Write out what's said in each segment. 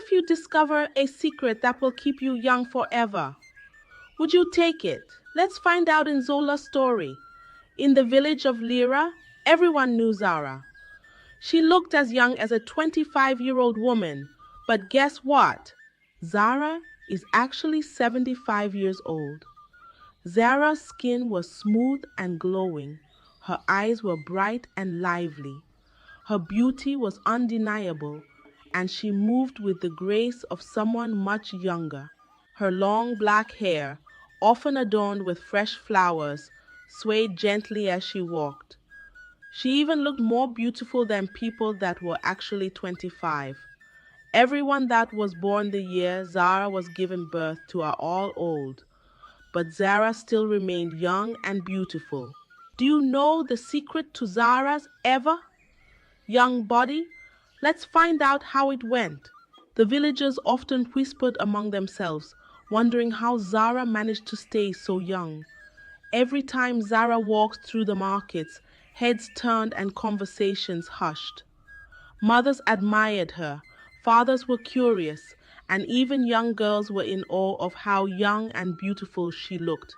if you discover a secret that will keep you young forever? Would you take it? Let's find out in Zola's story. In the village of Lyra, everyone knew Zara. She looked as young as a 25-year-old woman, but guess what? Zara is actually 75 years old. Zara's skin was smooth and glowing. Her eyes were bright and lively. Her beauty was undeniable, and she moved with the grace of someone much younger. Her long black hair, often adorned with fresh flowers, swayed gently as she walked. She even looked more beautiful than people that were actually 25. Everyone that was born the year Zara was given birth to are all old, but Zara still remained young and beautiful. Do you know the secret to Zara's ever young body? Let's find out how it went. The villagers often whispered among themselves, wondering how Zara managed to stay so young. Every time Zara walked through the markets, heads turned and conversations hushed. Mothers admired her, fathers were curious, and even young girls were in awe of how young and beautiful she looked.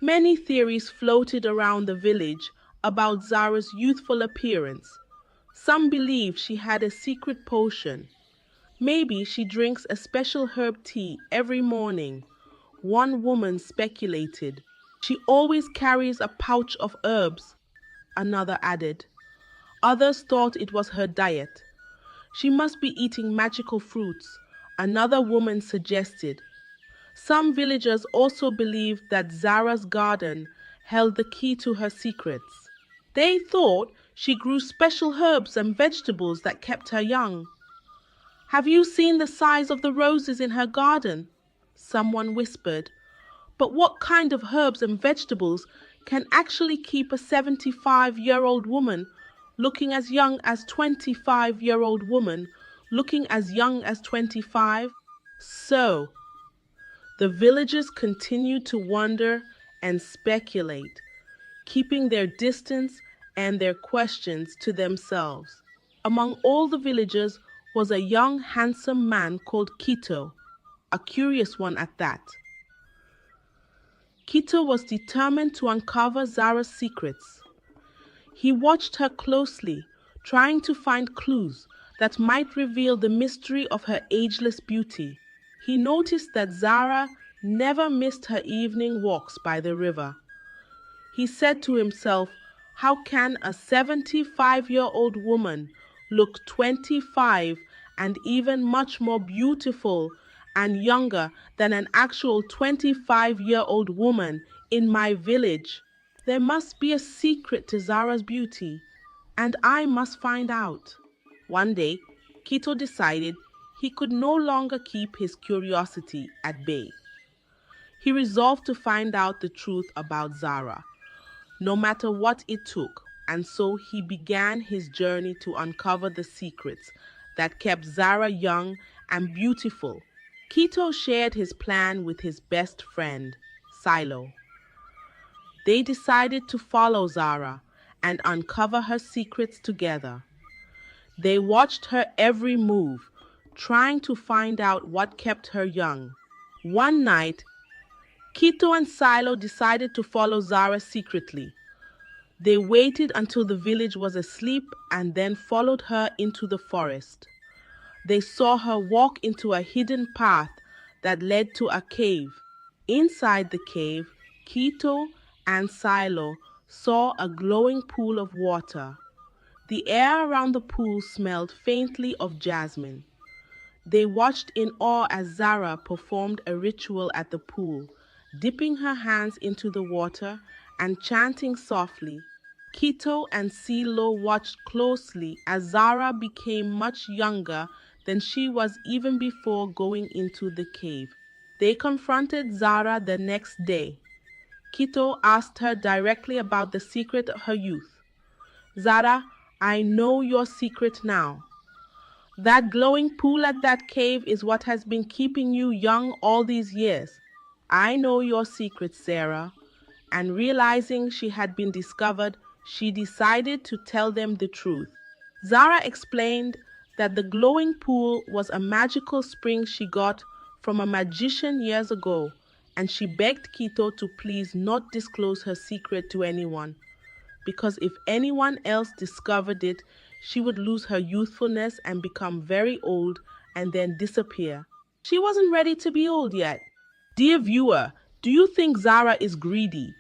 Many theories floated around the village about Zara's youthful appearance. Some believed she had a secret potion. Maybe she drinks a special herb tea every morning. One woman speculated. She always carries a pouch of herbs, another added. Others thought it was her diet. She must be eating magical fruits, another woman suggested. Some villagers also believed that Zara's garden held the key to her secrets. They thought she grew special herbs and vegetables that kept her young. Have you seen the size of the roses in her garden? Someone whispered. But what kind of herbs and vegetables can actually keep a 75-year-old woman looking as young as 25-year-old woman looking as young as 25? So, the villagers continued to wonder and speculate, keeping their distance and their questions to themselves. Among all the villagers was a young, handsome man called Kito, a curious one at that. Kito was determined to uncover Zara's secrets. He watched her closely, trying to find clues that might reveal the mystery of her ageless beauty. He noticed that Zara never missed her evening walks by the river. He said to himself, how can a 75-year-old woman look 25 and even much more beautiful and younger than an actual 25-year-old woman in my village? There must be a secret to Zara's beauty, and I must find out. One day, Kito decided he could no longer keep his curiosity at bay. He resolved to find out the truth about Zara, no matter what it took, and so he began his journey to uncover the secrets that kept Zara young and beautiful. Kito shared his plan with his best friend, Silo. They decided to follow Zara and uncover her secrets together. They watched her every move, trying to find out what kept her young. One night, Kito and Silo decided to follow Zara secretly. They waited until the village was asleep and then followed her into the forest. They saw her walk into a hidden path that led to a cave. Inside the cave, Kito and Silo saw a glowing pool of water. The air around the pool smelled faintly of jasmine. They watched in awe as Zara performed a ritual at the pool, dipping her hands into the water and chanting softly. Kito and Silo watched closely as Zara became much younger than she was even before going into the cave. They confronted Zara the next day. Kito asked her directly about the secret of her youth. Zara, I know your secret now. That glowing pool at that cave is what has been keeping you young all these years. I know your secret, Zara. And realizing she had been discovered, she decided to tell them the truth. Zara explained that the glowing pool was a magical spring she got from a magician years ago, and she begged Quito to please not disclose her secret to anyone, because if anyone else discovered it, she would lose her youthfulness and become very old and then disappear. She wasn't ready to be old yet. Dear viewer, do you think Zara is greedy?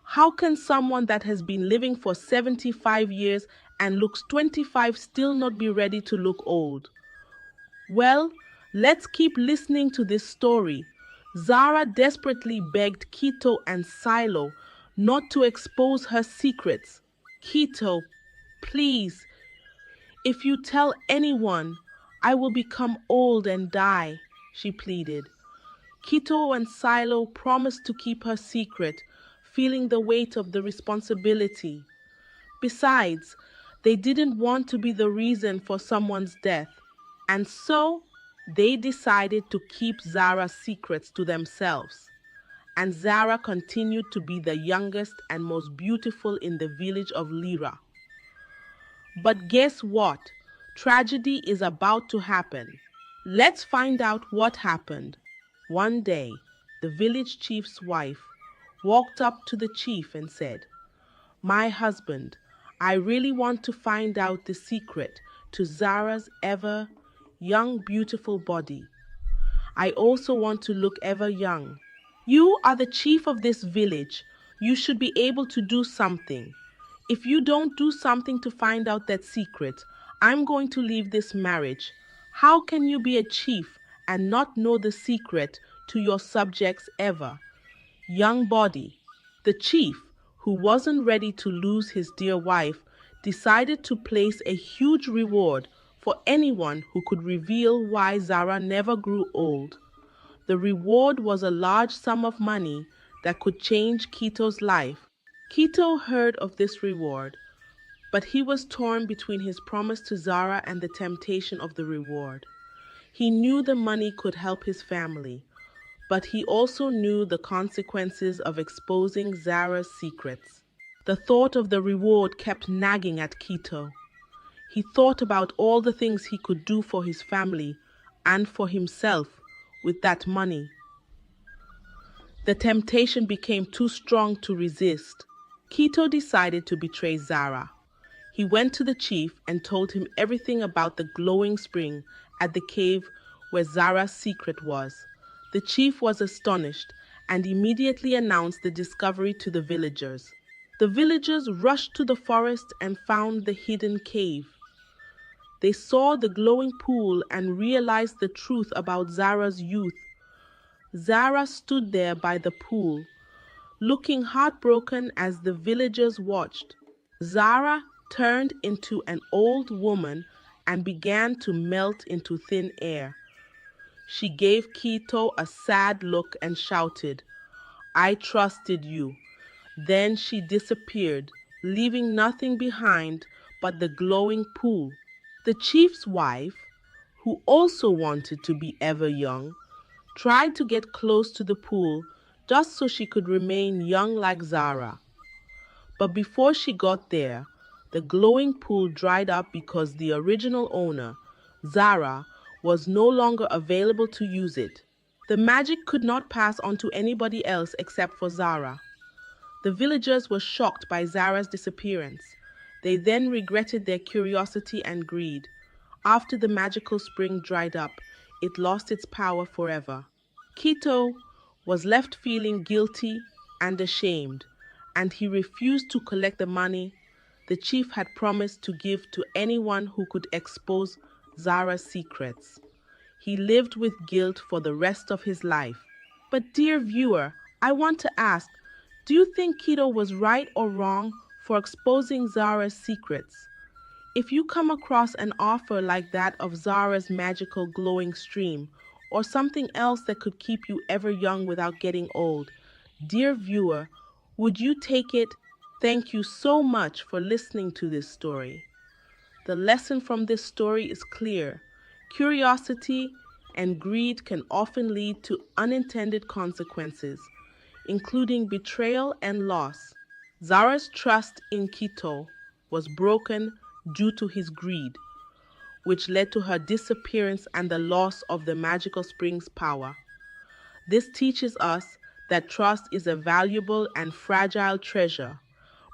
How can someone that has been living for 75 years and looks 25 still not be ready to look old? Well, let's keep listening to this story. Zara desperately begged Quito and Silo not to expose her secrets. Quito, please, if you tell anyone, I will become old and die, she pleaded. Quito and Silo promised to keep her secret, feeling the weight of the responsibility. Besides, they didn't want to be the reason for someone's death, and so they decided to keep Zara's secrets to themselves. And Zara continued to be the youngest and most beautiful in the village of Lyra. But guess what? Tragedy is about to happen. Let's find out what happened. One day, the village chief's wife walked up to the chief and said, My husband, I really want to find out the secret to Zara's ever young, beautiful body. I also want to look ever young. You are the chief of this village. You should be able to do something. If you don't do something to find out that secret, I'm going to leave this marriage. How can you be a chief and not know the secret to your subjects ever? Young body. The chief, who wasn't ready to lose his dear wife, decided to place a huge reward for anyone who could reveal why Zara never grew old. The reward was a large sum of money that could change Quito's life. Quito heard of this reward, but he was torn between his promise to Zara and the temptation of the reward. He knew the money could help his family, but he also knew the consequences of exposing Zara's secrets. The thought of the reward kept nagging at Quito. He thought about all the things he could do for his family and for himself with that money. The temptation became too strong to resist. Quito decided to betray Zara. He went to the chief and told him everything about the glowing spring at the cave where Zara's secret was. The chief was astonished and immediately announced the discovery to the villagers. The villagers rushed to the forest and found the hidden cave. They saw the glowing pool and realized the truth about Zara's youth. Zara stood there by the pool, looking heartbroken as the villagers watched. Zara turned into an old woman and began to melt into thin air. She gave Quito a sad look and shouted, I trusted you. Then she disappeared, leaving nothing behind but the glowing pool. The chief's wife, who also wanted to be ever young, tried to get close to the pool just so she could remain young like Zara. But before she got there, the glowing pool dried up because the original owner, Zara, was no longer available to use it. The magic could not pass on to anybody else except for Zara. The villagers were shocked by Zara's disappearance. They then regretted their curiosity and greed. After the magical spring dried up, it lost its power forever. Quito was left feeling guilty and ashamed, and he refused to collect the money the chief had promised to give to anyone who could expose Zara's secrets. He lived with guilt for the rest of his life. But dear viewer, I want to ask, do you think Quito was right or wrong for exposing Zara's secrets? If you come across an offer like that of Zara's magical glowing stream, or something else that could keep you ever young without getting old, dear viewer, would you take it? Thank you so much for listening to this story. The lesson from this story is clear. Curiosity and greed can often lead to unintended consequences, including betrayal and loss. Zara's trust in Quito was broken due to his greed. which led to her disappearance and the loss of the magical spring's power. This teaches us that trust is a valuable and fragile treasure.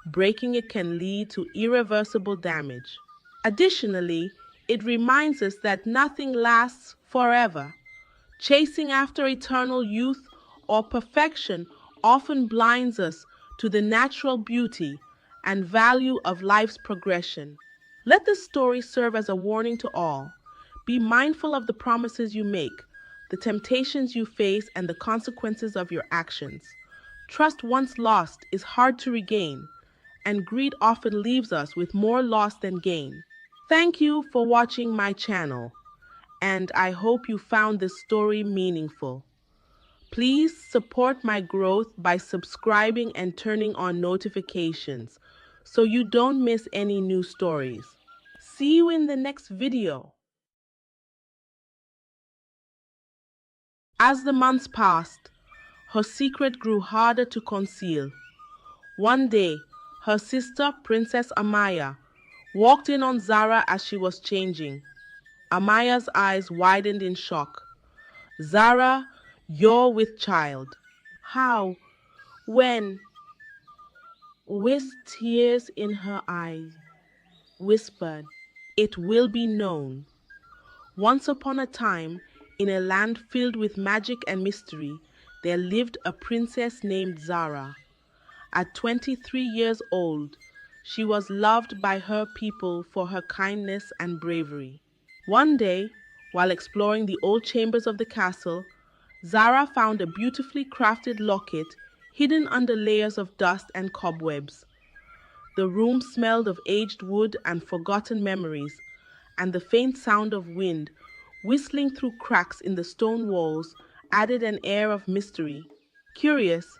Breaking it can lead to irreversible damage. Additionally, it reminds us that nothing lasts forever. Chasing after eternal youth or perfection often blinds us to the natural beauty and value of life's progression. Let this story serve as a warning to all. Be mindful of the promises you make, the temptations you face, and the consequences of your actions. Trust once lost is hard to regain, and greed often leaves us with more loss than gain. Thank you for watching my channel, and I hope you found this story meaningful. Please support my growth by subscribing and turning on notifications so you don't miss any new stories. See you in the next video. As the months passed, her secret grew harder to conceal. One day, her sister, Princess Amaya, walked in on Zara as she was changing. Amaya's eyes widened in shock. "Zara, you're with child." "How? When?" With tears in her eyes, whispered, "It will be known." Once upon a time, in a land filled with magic and mystery, there lived a princess named Zara. At 23 years old, she was loved by her people for her kindness and bravery. One day, while exploring the old chambers of the castle, Zara found a beautifully crafted locket hidden under layers of dust and cobwebs. The room smelled of aged wood and forgotten memories, and the faint sound of wind whistling through cracks in the stone walls added an air of mystery. Curious,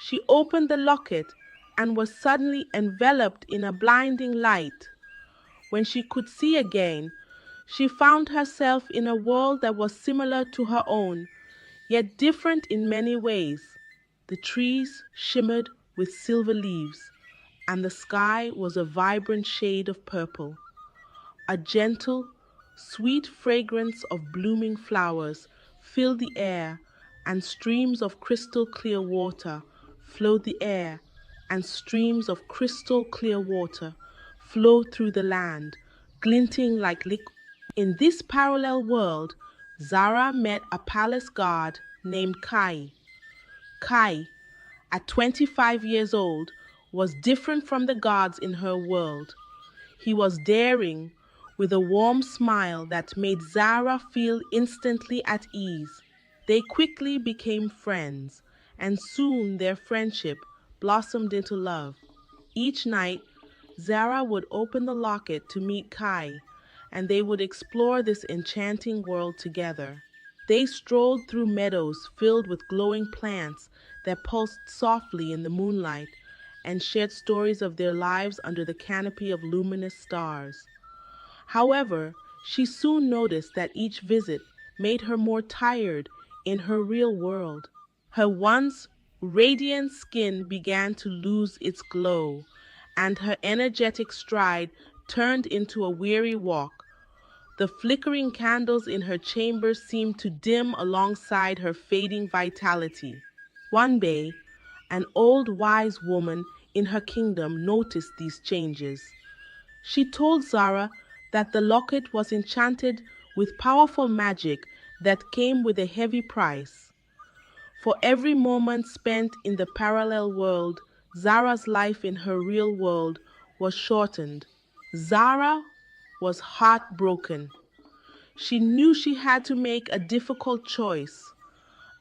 she opened the locket and was suddenly enveloped in a blinding light. When she could see again, she found herself in a world that was similar to her own, yet different in many ways. The trees shimmered with silver leaves, and the sky was a vibrant shade of purple. A gentle, sweet fragrance of blooming flowers filled the air, and streams of crystal clear water flowed through the land, glinting like liquid. In this parallel world, Zara met a palace guard named Kai. Kai, at 25 years old, was different from the guards in her world. He was daring, with a warm smile that made Zara feel instantly at ease. They quickly became friends, and soon their friendship blossomed into love. Each night, Zara would open the locket to meet Kai, and they would explore this enchanting world together. They strolled through meadows filled with glowing plants that pulsed softly in the moonlight, and shared stories of their lives under the canopy of luminous stars. However, she soon noticed that each visit made her more tired in her real world. Her once radiant skin began to lose its glow, and her energetic stride turned into a weary walk. The flickering candles in her chamber seemed to dim alongside her fading vitality. One day, an old wise woman in her kingdom noticed these changes. She told Zara that the locket was enchanted with powerful magic that came with a heavy price. For every moment spent in the parallel world, Zara's life in her real world was shortened. Zara was heartbroken. She knew she had to make a difficult choice.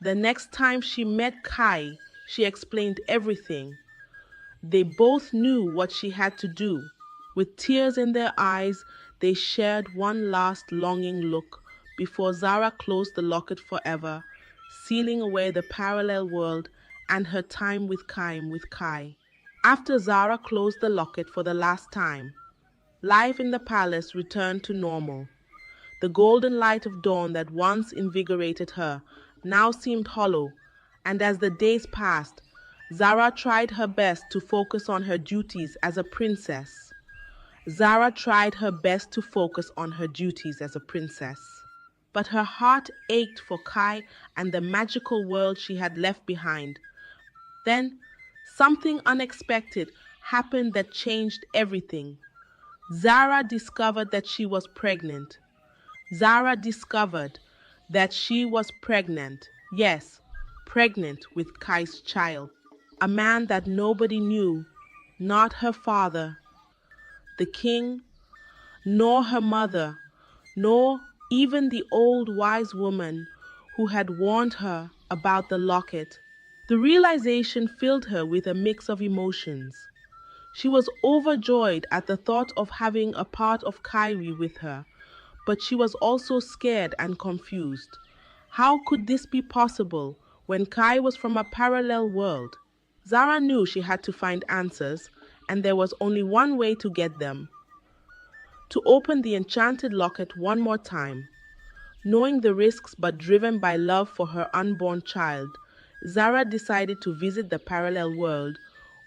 The next time she met Kai, she explained everything. They both knew what she had to do. With tears in their eyes, they shared one last longing look before Zara closed the locket forever, sealing away the parallel world and her time with Kai. After Zara closed the locket for the last time, life in the palace returned to normal. The golden light of dawn that once invigorated her now seemed hollow, and as the days passed, Zara tried her best to focus on her duties as a princess. Zara tried her best to focus on her duties as a princess. But her heart ached for Kai and the magical world she had left behind. Then, something unexpected happened that changed everything. Zara discovered that she was pregnant. Zara discovered that she was pregnant. Yes, pregnant with Kai's child. A man that nobody knew, not her father, the king, nor her mother, nor even the old wise woman who had warned her about the locket. The realization filled her with a mix of emotions. She was overjoyed at the thought of having a part of Kyrie with her, but she was also scared and confused. How could this be possible when Kai was from a parallel world? Zara knew she had to find answers, and there was only one way to get them: to open the enchanted locket one more time. Knowing the risks but driven by love for her unborn child, Zara decided to visit the parallel world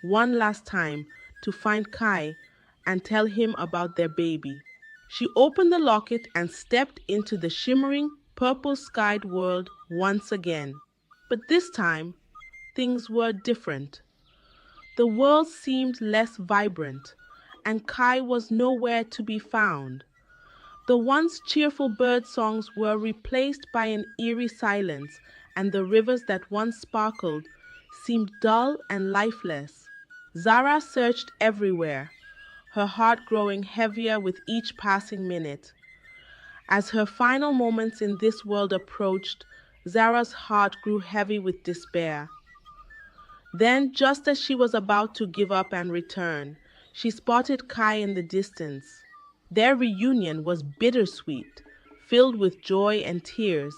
one last time to find Kai and tell him about their baby. She opened the locket and stepped into the shimmering, purple-skied world once again. But this time, things were different. The world seemed less vibrant, and Kai was nowhere to be found. The once cheerful bird songs were replaced by an eerie silence, and the rivers that once sparkled seemed dull and lifeless. Zara searched everywhere, her heart growing heavier with each passing minute. As her final moments in this world approached, Zara's heart grew heavy with despair. Then, just as she was about to give up and return, she spotted Kai in the distance. Their reunion was bittersweet, filled with joy and tears,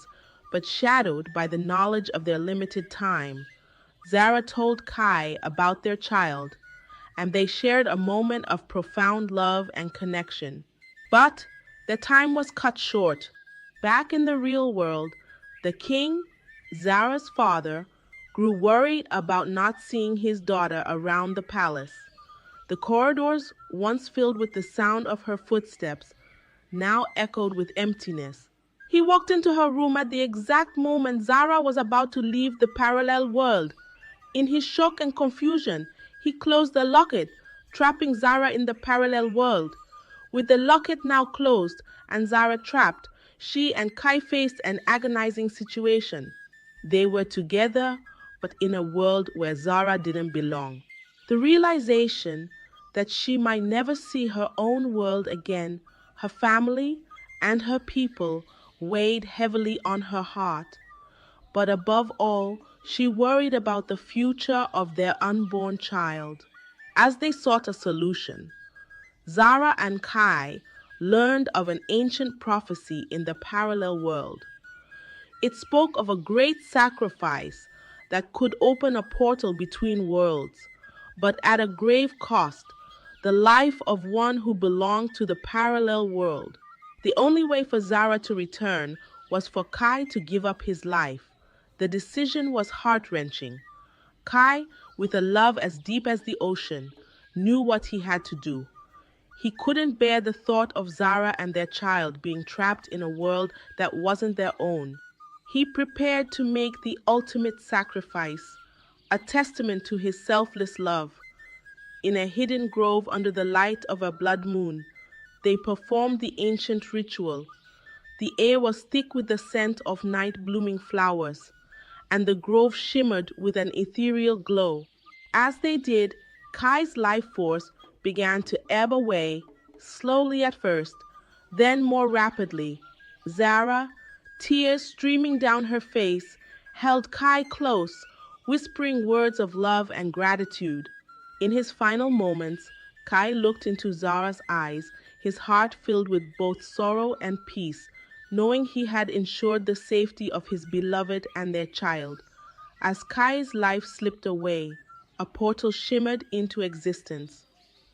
but shadowed by the knowledge of their limited time. Zara told Kai about their child, and they shared a moment of profound love and connection. But their time was cut short. Back in the real world, the king, Zara's father, grew worried about not seeing his daughter around the palace. The corridors, once filled with the sound of her footsteps, now echoed with emptiness. He walked into her room at the exact moment Zara was about to leave the parallel world. In his shock and confusion, he closed the locket, trapping Zara in the parallel world. With the locket now closed and Zara trapped, she and Kai faced an agonizing situation. They were together, but in a world where Zara didn't belong. The realization that she might never see her own world again, her family, and her people weighed heavily on her heart. But above all, she worried about the future of their unborn child. As they sought a solution, Zara and Kai learned of an ancient prophecy in the parallel world. It spoke of a great sacrifice that could open a portal between worlds, but at a grave cost, the life of one who belonged to the parallel world. The only way for Zara to return was for Kai to give up his life. The decision was heart-wrenching. Kai, with a love as deep as the ocean, knew what he had to do. He couldn't bear the thought of Zara and their child being trapped in a world that wasn't their own. He prepared to make the ultimate sacrifice, a testament to his selfless love. In a hidden grove under the light of a blood moon, they performed the ancient ritual. The air was thick with the scent of night-blooming flowers, and the grove shimmered with an ethereal glow. As they did, Kai's life force began to ebb away, slowly at first, then more rapidly. Zara, tears streaming down her face, held Kai close, whispering words of love and gratitude. In his final moments, Kai looked into Zara's eyes, his heart filled with both sorrow and peace, knowing he had ensured the safety of his beloved and their child. As Kai's life slipped away, a portal shimmered into existence.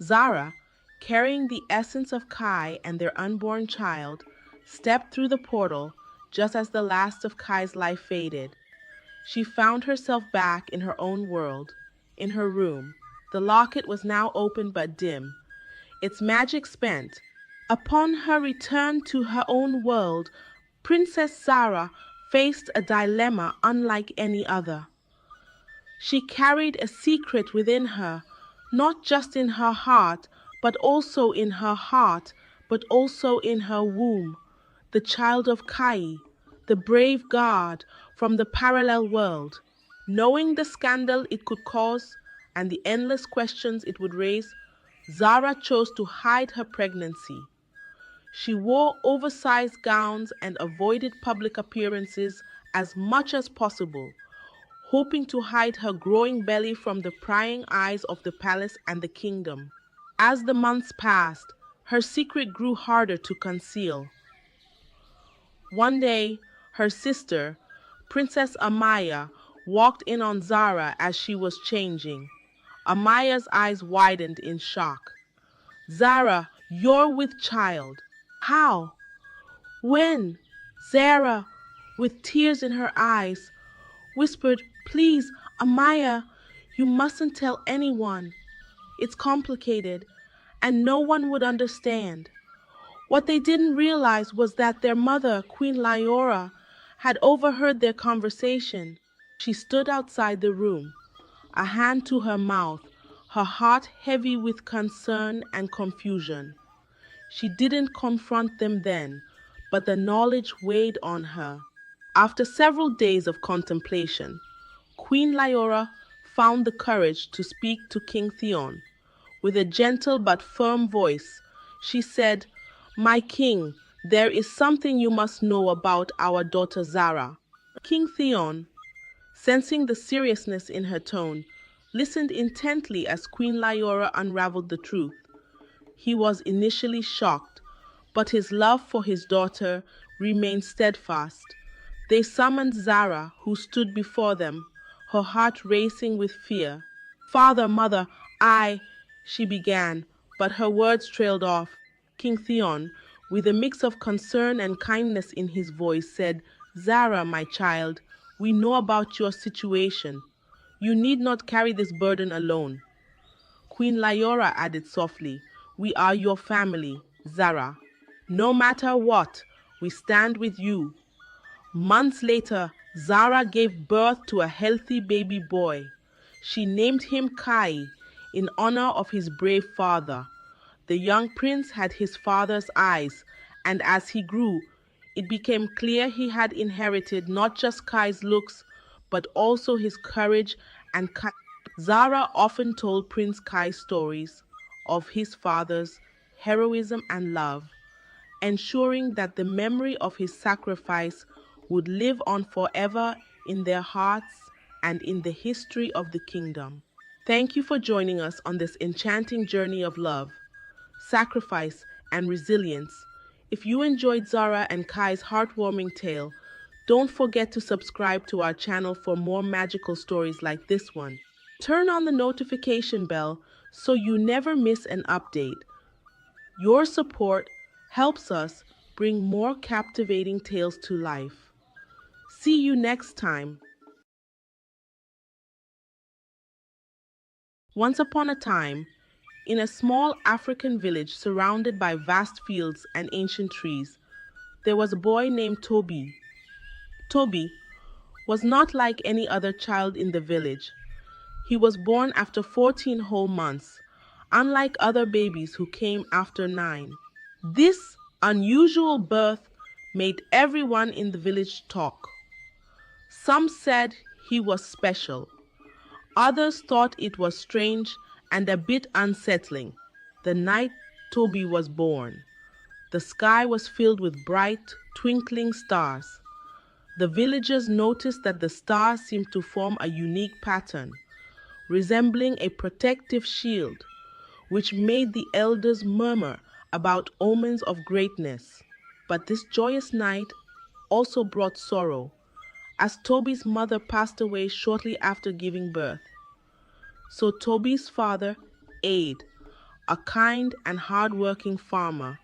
Zara, carrying the essence of Kai and their unborn child, stepped through the portal just as the last of Kai's life faded. She found herself back in her own world, in her room. The locket was now open but dim. its magic spent. Upon her return to her own world, Princess Zara faced a dilemma unlike any other. She carried a secret within her, not just in her heart, but also in her heart, but also in her womb. The child of Kai, the brave guard from the parallel world. Knowing the scandal it could cause and the endless questions it would raise, Zara chose to hide her pregnancy. She wore oversized gowns and avoided public appearances as much as possible, hoping to hide her growing belly from the prying eyes of the palace and the kingdom. As the months passed, her secret grew harder to conceal. One day, her sister, Princess Amaya, walked in on Zara as she was changing. Amaya's eyes widened in shock. Zara, you're with child. How? When? Zara, with tears in her eyes, whispered, Please, Amaya, you mustn't tell anyone. It's complicated, and no one would understand. What they didn't realize was that their mother, Queen Lyora, had overheard their conversation. She stood outside the room, a hand to her mouth, her heart heavy with concern and confusion. She didn't confront them then, but the knowledge weighed on her. After several days of contemplation, Queen Lyora found the courage to speak to King Theon. With a gentle but firm voice, she said, My king, there is something you must know about our daughter Zara. King Theon, sensing the seriousness in her tone, listened intently as Queen Lyora unraveled the truth. He was initially shocked, but his love for his daughter remained steadfast. They summoned Zara, who stood before them, her heart racing with fear. Father, mother, she began, but her words trailed off. King Theon, with a mix of concern and kindness in his voice, said, Zara, my child, we know about your situation. You need not carry this burden alone. Queen Lyora added softly, We are your family, Zara. No matter what, we stand with you. Months later, Zara gave birth to a healthy baby boy. She named him Kai in honor of his brave father. The young prince had his father's eyes, and as he grew, it became clear he had inherited not just Kai's looks, but also his courage and kindness. Zara often told Prince Kai stories of his father's heroism and love, ensuring that the memory of his sacrifice would live on forever in their hearts and in the history of the kingdom. Thank you for joining us on this enchanting journey of love, sacrifice, and resilience. If you enjoyed Zara and Kai's heartwarming tale, don't forget to subscribe to our channel for more magical stories like this one. Turn on the notification bell so you never miss an update. Your support helps us bring more captivating tales to life. See you next time. Once upon a time, in a small African village surrounded by vast fields and ancient trees, there was a boy named Toby. Toby was not like any other child in the village. He was born after 14 whole months, unlike other babies who came after 9. This unusual birth made everyone in the village talk. Some said he was special. Others thought it was strange and a bit unsettling. The night Toby was born, the sky was filled with bright, twinkling stars. The villagers noticed that the stars seemed to form a unique pattern, resembling a protective shield, which made the elders murmur about omens of greatness. But this joyous night also brought sorrow, as Toby's mother passed away shortly after giving birth. So Toby's father, Aid, a kind and hard-working farmer,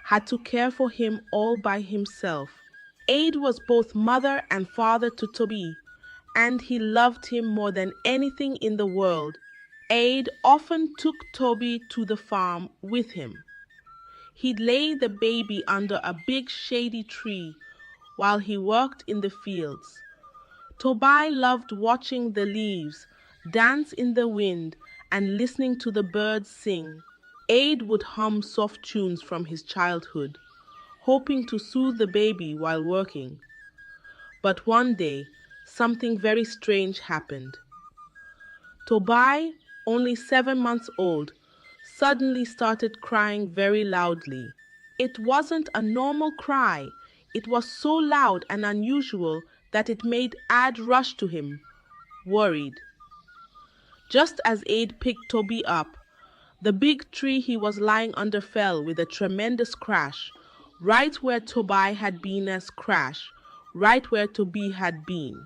had to care for him all by himself. Aid was both mother and father to Toby, and he loved him more than anything in the world. Aid often took Toby to the farm with him. He'd lay the baby under a big shady tree while he worked in the fields. Toby loved watching the leaves dance in the wind and listening to the birds sing. Aid would hum soft tunes from his childhood, hoping to soothe the baby while working. But one day, something very strange happened. Toby, only 7 months old, suddenly started crying very loudly. It wasn't a normal cry. It was so loud and unusual that it made Ad rush to him, worried. Just as Aid picked Toby up, the big tree he was lying under fell with a tremendous crash, right where Toby had been as crash, right where Toby had been.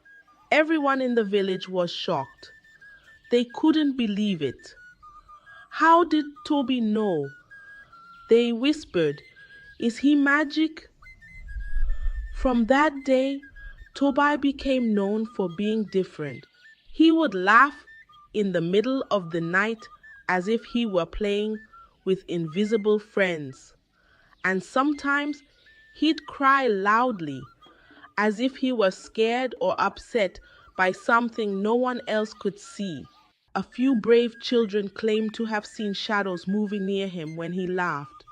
Everyone in the village was shocked. They couldn't believe it. How did Toby know? They whispered, "Is he magic?" From that day, Toby became known for being different. He would laugh in the middle of the night as if he were playing with invisible friends. And sometimes he'd cry loudly as if he was scared or upset by something no one else could see. A few brave children claimed to have seen shadows moving near him when he laughed,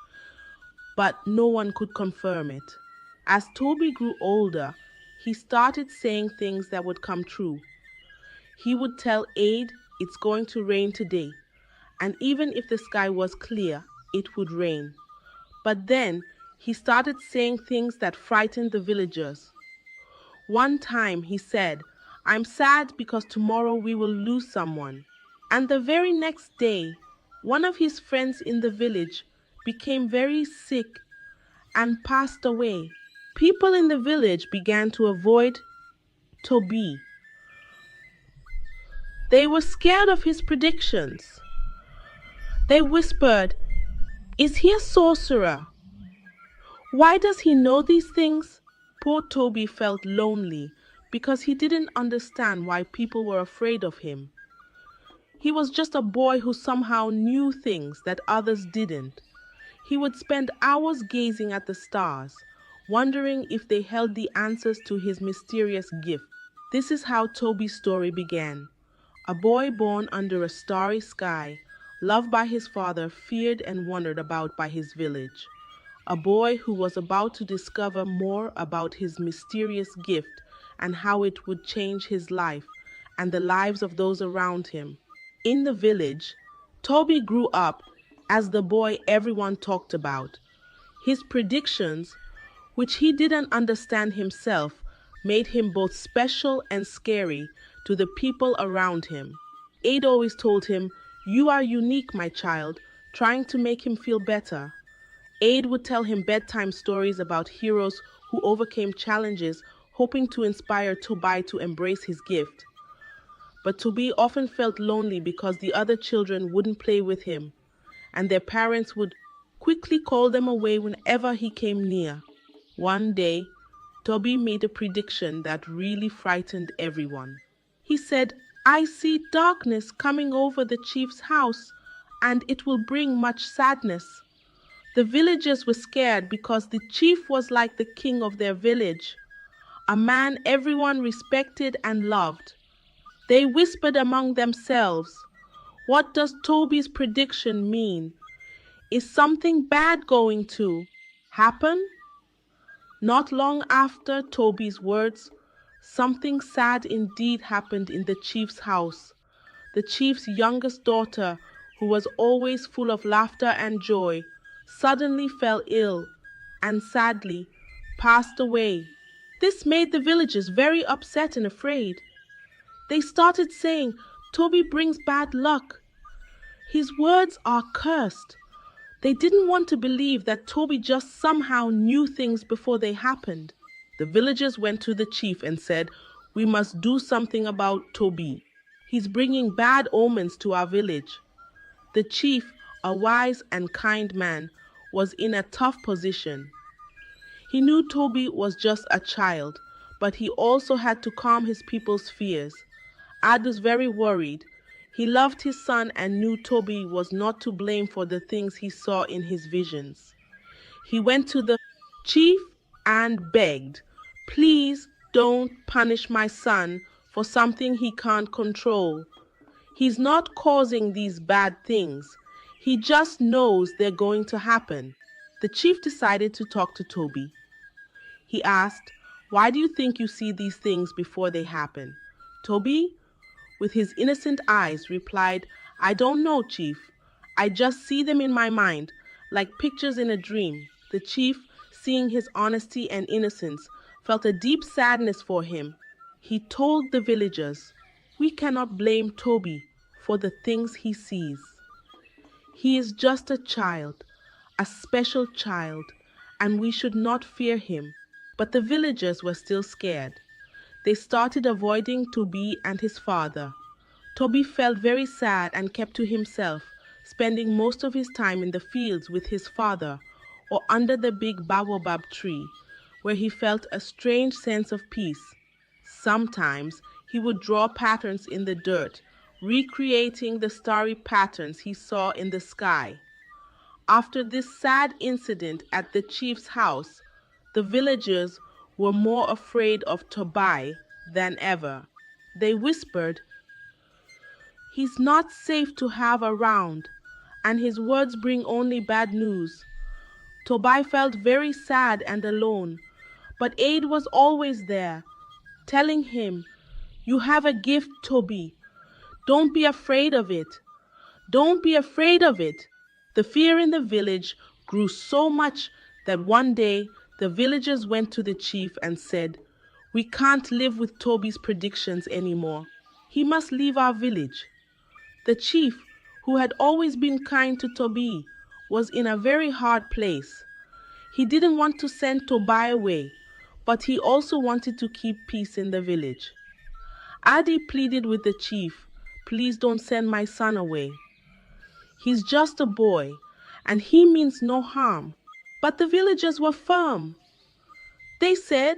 but no one could confirm it. As Toby grew older, he started saying things that would come true. He would tell Aid it's going to rain today, and even if the sky was clear, it would rain. But then he started saying things that frightened the villagers. One time he said, "I'm sad because tomorrow we will lose someone." And the very next day, one of his friends in the village became very sick and passed away. People in the village began to avoid Toby. They were scared of his predictions. They whispered, "Is he a sorcerer? Why does he know these things?" Poor Toby felt lonely because he didn't understand why people were afraid of him. He was just a boy who somehow knew things that others didn't. He would spend hours gazing at the stars, wondering if they held the answers to his mysterious gift. This is how Toby's story began. A boy born under a starry sky, loved by his father, feared and wondered about by his village. A boy who was about to discover more about his mysterious gift and how it would change his life and the lives of those around him. In the village, Toby grew up as the boy everyone talked about. His predictions, which he didn't understand himself, made him both special and scary to the people around him. Aid always told him, "You are unique, my child," trying to make him feel better. Aid would tell him bedtime stories about heroes who overcame challenges, hoping to inspire Toby to embrace his gift. But Toby often felt lonely because the other children wouldn't play with him, and their parents would quickly call them away whenever he came near. One day, Toby made a prediction that really frightened everyone. He said, "I see darkness coming over the chief's house, and it will bring much sadness." The villagers were scared because the chief was like the king of their village, a man everyone respected and loved. They whispered among themselves, "What does Toby's prediction mean? Is something bad going to happen?" Not long after Toby's words, something sad indeed happened in the chief's house. The chief's youngest daughter, who was always full of laughter and joy, suddenly fell ill and sadly passed away. This made the villagers very upset and afraid. They started saying, "Toby brings bad luck. His words are cursed." They didn't want to believe that Toby just somehow knew things before they happened. The villagers went to the chief and said, "We must do something about Toby. He's bringing bad omens to our village." The chief, a wise and kind man, was in a tough position. He knew Toby was just a child, but he also had to calm his people's fears. Ad was very worried. He loved his son and knew Toby was not to blame for the things he saw in his visions. He went to the chief and begged, "Please don't punish my son for something he can't control. He's not causing these bad things. He just knows they're going to happen." The chief decided to talk to Toby. He asked, "Why do you think you see these things before they happen?" Toby, with his innocent eyes, replied, "I don't know, chief. I just see them in my mind, like pictures in a dream." The chief, seeing his honesty and innocence, felt a deep sadness for him. He told the villagers, "We cannot blame Toby for the things he sees. He is just a child, a special child, and we should not fear him." But the villagers were still scared. They started avoiding Toby and his father. Toby felt very sad and kept to himself, spending most of his time in the fields with his father or under the big baobab tree, where he felt a strange sense of peace. Sometimes he would draw patterns in the dirt, recreating the starry patterns he saw in the sky. After this sad incident at the chief's house, the villagers were more afraid of Toby than ever. They whispered, "He's not safe to have around, and his words bring only bad news." Toby felt very sad and alone, but Aid was always there, telling him, "You have a gift, Toby. Don't be afraid of it. Don't be afraid of it." The fear in the village grew so much that one day the villagers went to the chief and said, "We can't live with Toby's predictions anymore. He must leave our village." The chief, who had always been kind to Toby, was in a very hard place. He didn't want to send Toby away, but he also wanted to keep peace in the village. Adi pleaded with the chief, "Please don't send my son away. He's just a boy, and he means no harm." But the villagers were firm. They said,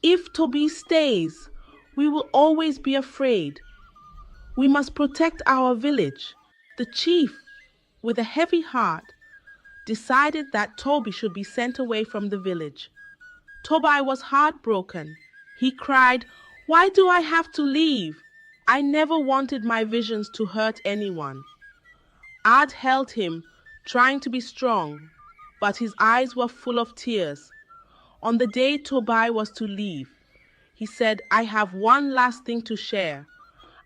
"If Toby stays, we will always be afraid. We must protect our village." The chief, with a heavy heart, decided that Toby should be sent away from the village. Toby was heartbroken. He cried, "Why do I have to leave? I never wanted my visions to hurt anyone." Ad held him, trying to be strong, but his eyes were full of tears. On the day Toby was to leave, he said, "I have one last thing to share,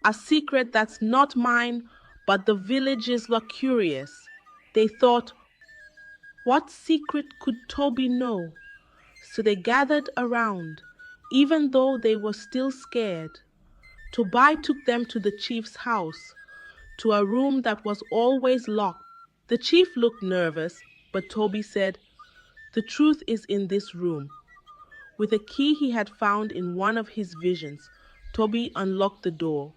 a secret that's not mine, but the villagers were curious. They thought, what secret could Toby know?" So they gathered around, even though they were still scared. Toby took them to the chief's house, to a room that was always locked. The chief looked nervous, but Toby said, "The truth is in this room." With a key he had found in one of his visions, Toby unlocked the door.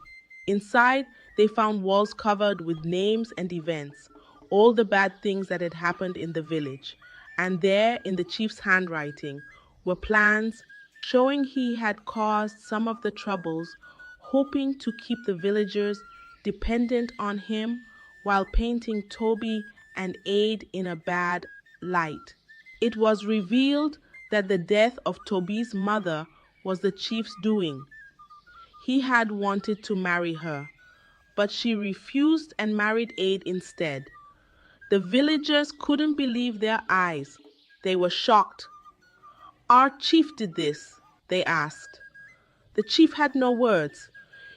Inside, they found walls covered with names and events, all the bad things that had happened in the village. And there, in the chief's handwriting, were plans showing he had caused some of the troubles, hoping to keep the villagers dependent on him while painting Toby and Aid in a bad light. It was revealed that the death of Toby's mother was the chief's doing. He had wanted to marry her, but she refused and married Aid instead. The villagers couldn't believe their eyes. They were shocked. "Our chief did this?" they asked. The chief had no words.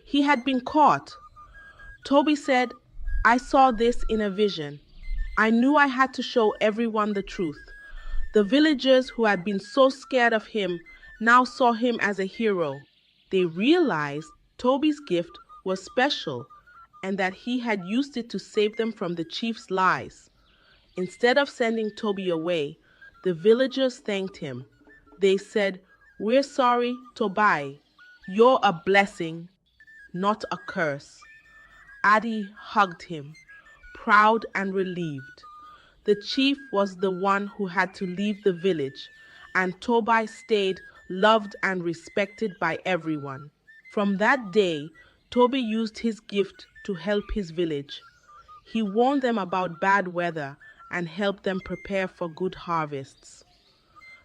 He had been caught. Toby said, "I saw this in a vision. I knew I had to show everyone the truth." The villagers who had been so scared of him now saw him as a hero. They realized Toby's gift was special and that he had used it to save them from the chief's lies. Instead of sending Toby away, the villagers thanked him. They said, "We're sorry, Toby. You're a blessing, not a curse." Adi hugged him, proud and relieved. The chief was the one who had to leave the village, and Toby stayed loved and respected by everyone. From that day, Toby used his gift to help his village. He warned them about bad weather and helped them prepare for good harvests.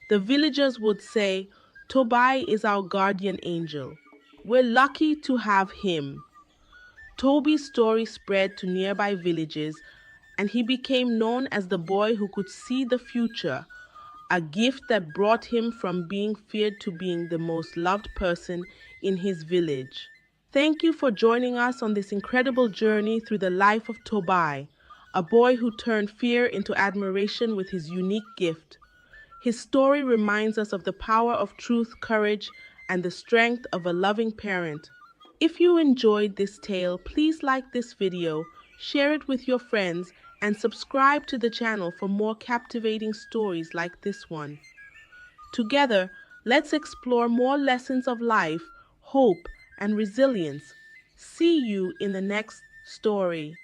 The villagers would say, Toby is our guardian angel. We're lucky to have him. Toby's story spread to nearby villages, and he became known as the boy who could see the future, a gift that brought him from being feared to being the most loved person in his village. Thank you for joining us on this incredible journey through the life of Toby, a boy who turned fear into admiration with his unique gift. His story reminds us of the power of truth, courage, and the strength of a loving parent. If you enjoyed this tale, please like this video, share it with your friends, and subscribe to the channel for more captivating stories like this one. Together, let's explore more lessons of life, hope, and resilience. See you in the next story.